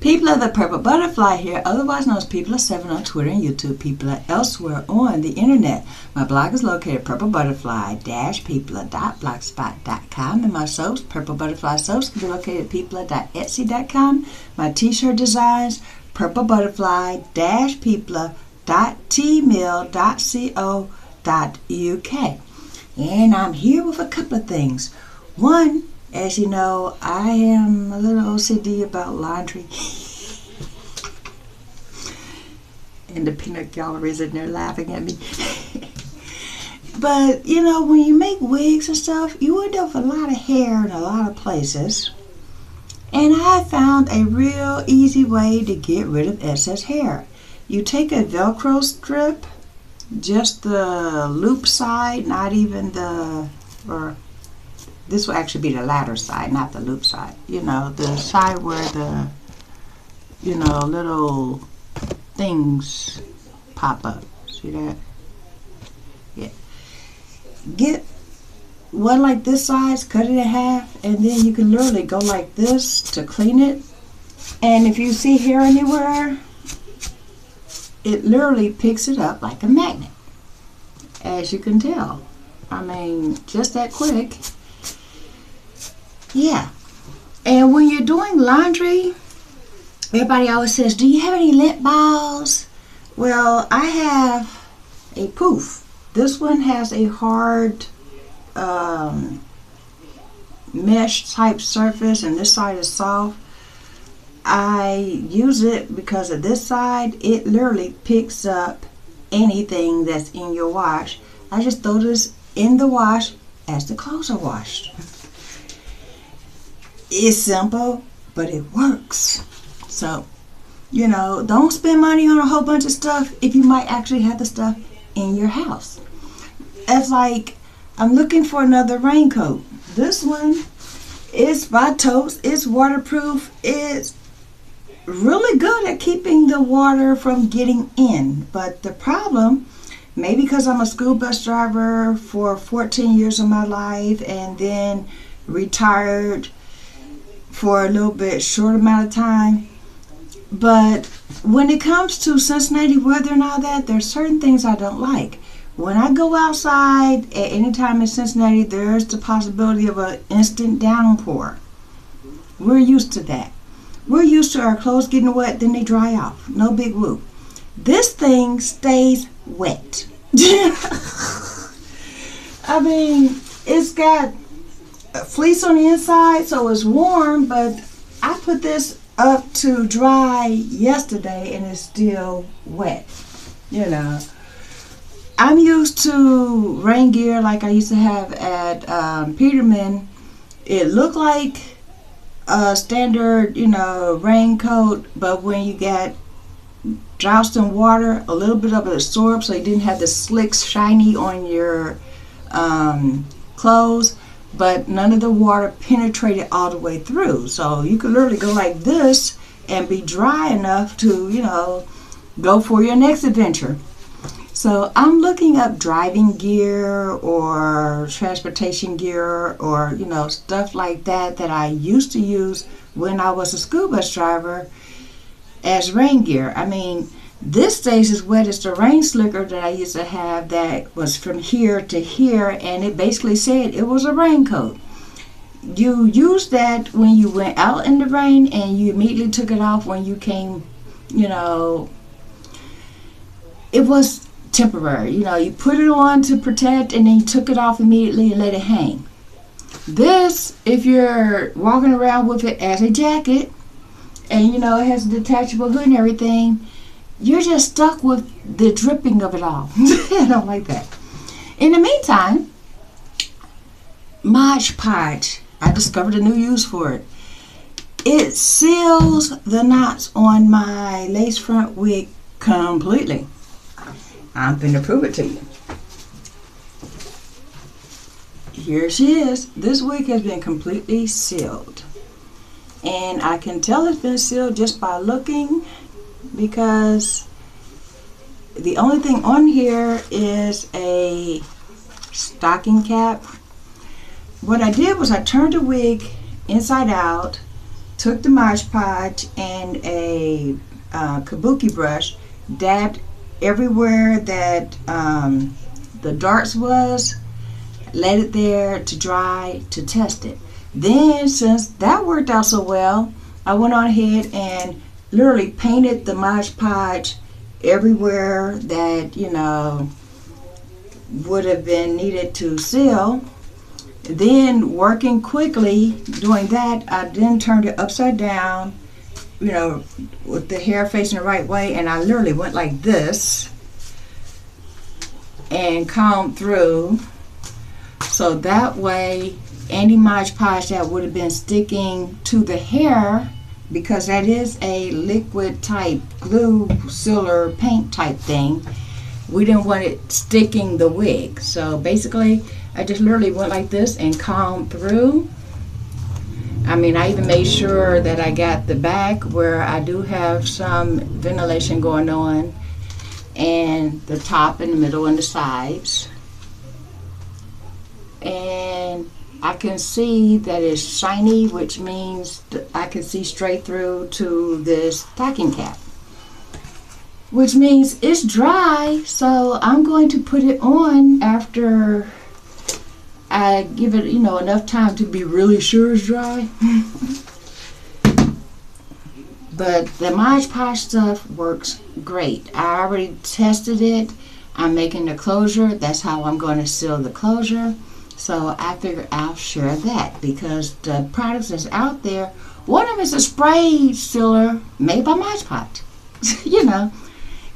PeepLa the Purple Butterfly here, otherwise known as PeepLa7 on Twitter and YouTube, PeepLa elsewhere on the internet. My blog is located at PurpleButterfly-peepla.blogspot.com, and my soaps, PurpleButterfly Soaps, can be located at peepla.etsy.com. My t-shirt designs, PurpleButterfly-peepla.tmail.co.uk. And I'm here with a couple of things. One, as you know, I am a little OCD about laundry. And the peanut galleries in there laughing at me. But, you know, when you make wigs and stuff, you end up with a lot of hair in a lot of places. And I found a real easy way to get rid of excess hair. You take a Velcro strip, just the loop side, not even the, or this will actually be the latter side, not the loop side. You know, the side where the, you know, little things pop up. See that? Yeah. Get one like this size, cut it in half, and then you can literally go like this to clean it. And if you see hair anywhere, it literally picks it up like a magnet, as you can tell. I mean, just that quick. Yeah. And when you're doing laundry, everybody always says, do you have any lint balls? Well, I have a poof. This one has a hard mesh type surface, and this side is soft. I use it because of this side. It literally picks up anything that's in your wash. I just throw this in the wash as the clothes are washed. It's simple, but it works. So, you know, don't spend money on a whole bunch of stuff if you might actually have the stuff in your house. It's like, I'm looking for another raincoat. This one is by Toast. It's waterproof. It's really good at keeping the water from getting in. But the problem, maybe because I'm a school bus driver for 14 years of my life and then retired for a little bit short amount of time. But when it comes to Cincinnati weather and all that, there's certain things I don't like. When I go outside at any time in Cincinnati, there's the possibility of an instant downpour. We're used to that. We're used to our clothes getting wet, then they dry off. No big whoop. This thing stays wet. I mean, it's got a fleece on the inside, so it's warm, but I put this up to dry yesterday and it's still wet. You know, I'm used to rain gear like I used to have at Peterman. It looked like a standard, you know, raincoat, but when you get doused in water, a little bit of it absorbed, so you didn't have the slicks shiny on your clothes, but none of the water penetrated all the way through. So you could literally go like this and be dry enough to, you know, go for your next adventure. So I'm looking up driving gear or transportation gear or, you know, stuff like that that I used to use when I was a school bus driver as rain gear. I mean, this stays as wet as the rain slicker that I used to have that was from here to here, and it basically said it was a raincoat. You used that when you went out in the rain and you immediately took it off when you came, you know, it was temporary. You know, you put it on to protect and then you took it off immediately and let it hang. This, if you're walking around with it as a jacket and, you know, it has a detachable hood and everything, you're just stuck with the dripping of it all. I don't like that. In the meantime, Mod Podge, I discovered a new use for it. It seals the knots on my lace front wig completely. I'm going to prove it to you. Here she is. This wig has been completely sealed. And I can tell it's been sealed just by looking, because the only thing on here is a stocking cap. What I did was I turned the wig inside out took the Mod Podge and a kabuki brush, dabbed everywhere that the darts was, let it there to dry to test it. Then, since that worked out so well, I went on ahead and literally painted the Mod Podge everywhere that, you know, would have been needed to seal. Then, working quickly, doing that, I then turned it upside down, you know, with the hair facing the right way, and I literally went like this and combed through, so that way any Mod Podge that would have been sticking to the hair, because that is a liquid type glue sealer paint type thing, we didn't want it sticking the wig. So basically I just literally went like this and combed through. I mean, I even made sure that I got the back where I do have some ventilation going on, and the top and the middle and the sides. And I can see that it's shiny, which means I can see straight through to this stocking cap, which means it's dry. So I'm going to put it on after I give it, you know, enough time to be really sure it's dry. But the Mod Podge stuff works great. I already tested it. I'm making the closure. That's how I'm going to seal the closure. So I figured I'll share that, because the products that's out there, one of them is a spray sealer made by Mod Podge. You know.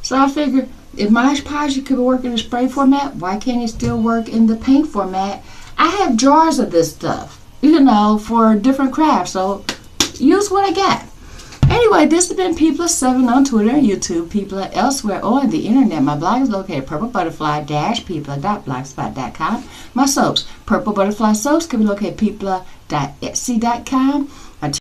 So I figured if Mod Podge could work in a spray format, why can't it still work in the paint format? I have jars of this stuff, you know, for different crafts. So use what I got. Anyway, this has been PeepLa7 on Twitter and YouTube, Peepla elsewhere on the internet. My blog is located at PurpleButterfly-peepla.blogspot.com. My soaps, Purple Butterfly Soaps, can be located at peepla.etsy.com.